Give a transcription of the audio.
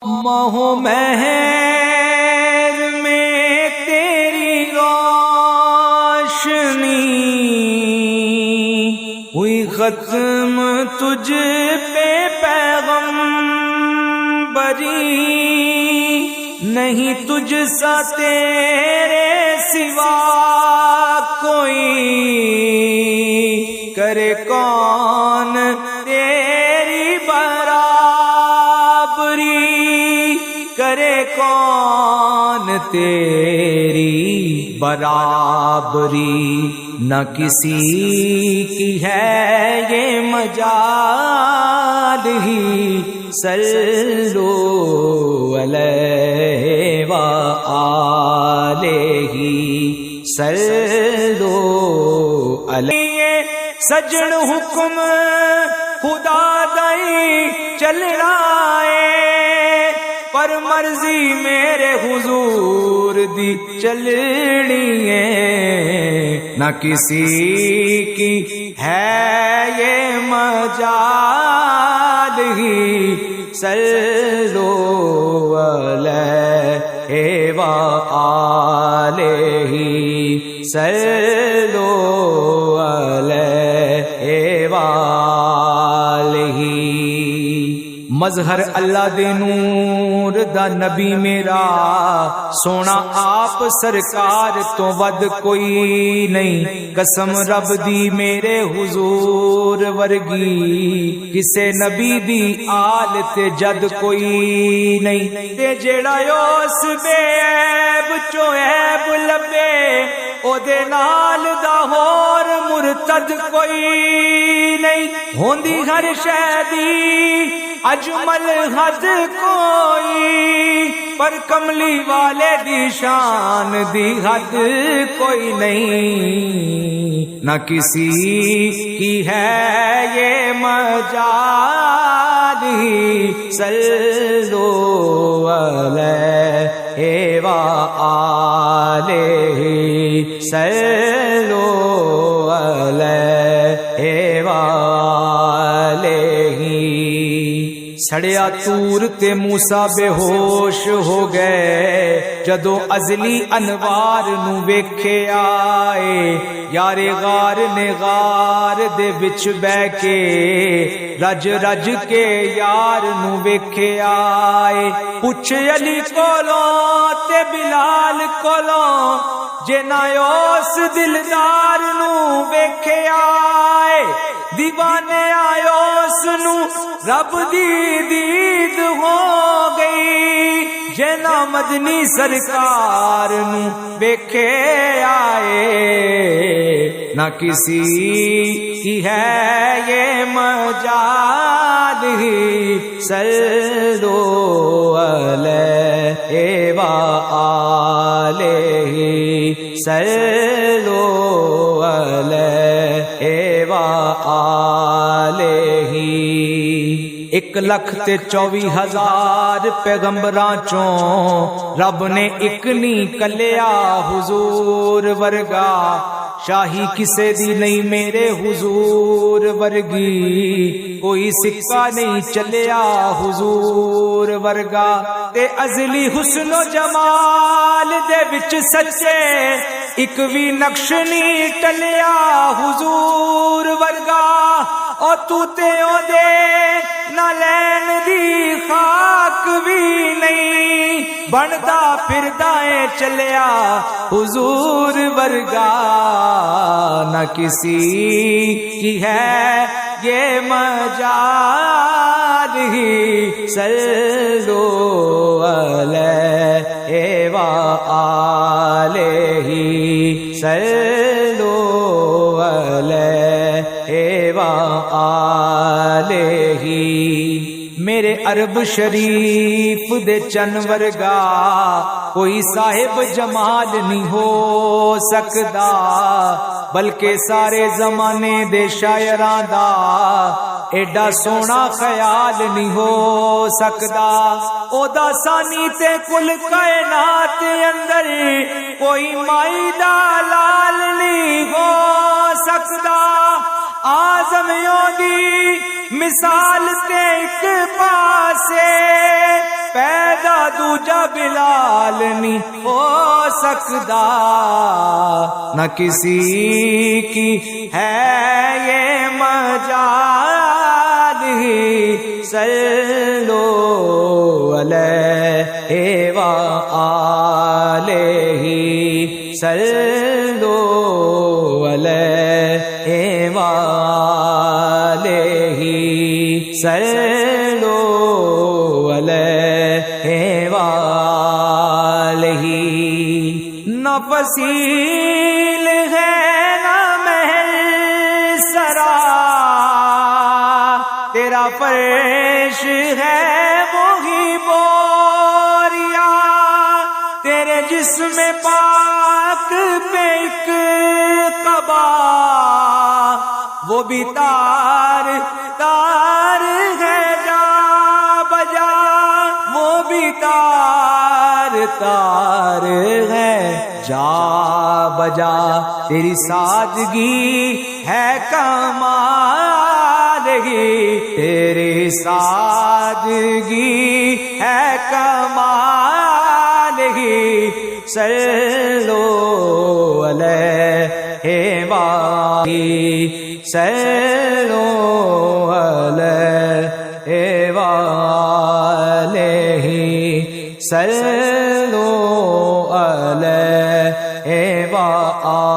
ماہ مہر میں تیری روشنی ہوئی ختم تجھ پہ پیغمبری، نہیں تجھ سا تیرے سوا کوئی، کرے کون تیری برابری، کرے کون تیری برابری، نہ کسی کی ہے یہ مجال ہی، صلو علیہ وآلہ، صلو علیہ۔ سجن حکم خدا دائی چل رہا ہے، پر مرضی میرے حضور دی چلنی ہے، نہ کسی کی ہے یہ مجال ہی، صلو علیہ وآلہ، صلو علیہ وآلہ۔ مظہر اللہ دے نور دا نبی میرا سونا آپ سرکار تو ود کوئی نہیں، قسم رب دی میرے حضور ورگی کسے نبی دی آل تے جد کوئی نہیں، تے جیڑا یوس بے عیب چو عیب لبے او دے نال دا ہور مرتد کوئی نہیں، ہوندی ہر شے دی اجمل حد کوئی، پر کملی والے دی شان دی حد کوئی نہیں، نہ کسی کی ہے یہ مجال ہی، صلو علیہ وآلہ، صلو علیہ وآلہ۔ سڑیا تور تے موسیٰ بے ہوش ہو گئے جدو ازلی انوار نو ویکھے آئے، یارے غار نے غار دے وچ بہ کے رج رج کے یار نو ویکھے آئے، پوچھ علی کولوں تے بلال کولوں جے نہ اس دلدار نو ویکھے آئے، دیوانے آئے اس نو رب دی دید ہو گئی، جنا مدنی سرکار نو ویکھے آئے، نہ کسی کی ہے یہ مجال ہی، صلو علیہ وآلہ، صلو علیہ وآلہ۔ 1,24,000 پیغمبراں چوں رب نے ایک نہیں کلیا حضور ورگا، شاہی کسے دی نہیں میرے حضور ورگی، کوئی سکہ نہیں چلیا حضور ورگا، تے ازلی حسن و جمال دے وچ سچے ایک بھی نقش نہیں ٹلیا حضور ورگا، او تو تے او دے نہ لین دی خاک بھی نہیں، بندا پھردا اے چلیا حضور ورگا، نہ کسی کی ہے یہ مجال ہی، صلو علیہ وآلہ، صلو علیہ وآلہ۔ میرے عرب شریف دے چن ورگا کوئی صاحب جمال نہیں ہو سکدا، بلکہ سارے زمانے دے شاعراں دا ایڈا سونا خیال نہیں ہو سکدا، او دا ثانی تے کل کائنات اندر کوئی مائی دا لال نہیں ہو سکدا، آزمیوں دی مثال تے ایک پاسے پیر دوجا بلال نہیں ہو سکتا، نہ کسی کی ہے یہ مجال، صلو علیہ وآلہ، صلو علیہ وآلہ، صلو علیہ وآلہ۔ نہ فصیل ہے نہ محل سرا، تیرا فرش ہے وہی بوریا، تیرے جسم پاک پہ ایک قبا، وہ بھی تار تار ہے جا بجا، وہ بھی تار تار ہے جا بجا، تیری سادگی ہے کمال ہی، تیری سادگی ہے کمال ہی، صلو علیہ وآلہ، صلو علیہ وآلہ، صلو علیہ وآلہ۔